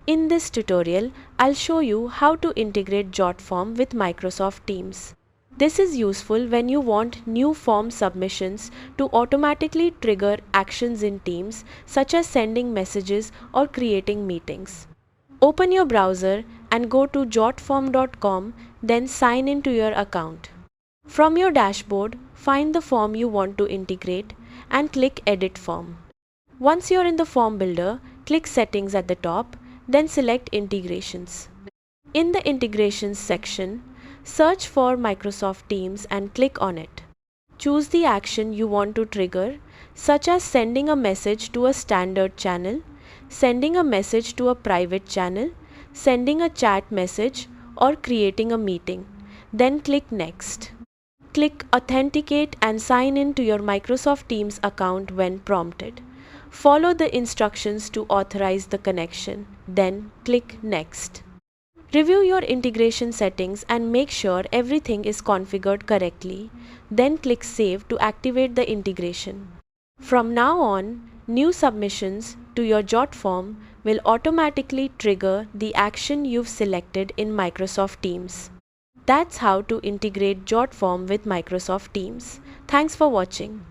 In this tutorial, I'll show you how to integrate Jotform with Microsoft Teams. This is useful when you want new form submissions to automatically trigger actions in Teams, such as sending messages or creating meetings. Open your browser and go to jotform.com, then sign into your account. From your dashboard, find the form you want to integrate and click Edit Form. Once you're in the form builder, click Settings at the top, then select Integrations. In the Integrations section, search for Microsoft Teams and click on it. Choose the action you want to trigger, such as sending a message to a standard channel, sending a message to a private channel, sending a chat message, or creating a meeting. Then click Next. Click Authenticate and sign in to your Microsoft Teams account when prompted. Follow the instructions to authorize the connection, then click Next. Review your integration settings and make sure everything is configured correctly, then click Save to activate the integration. From now on, new submissions to your Jotform will automatically trigger the action you've selected in Microsoft Teams. That's how to integrate Jotform with Microsoft Teams. Thanks for watching.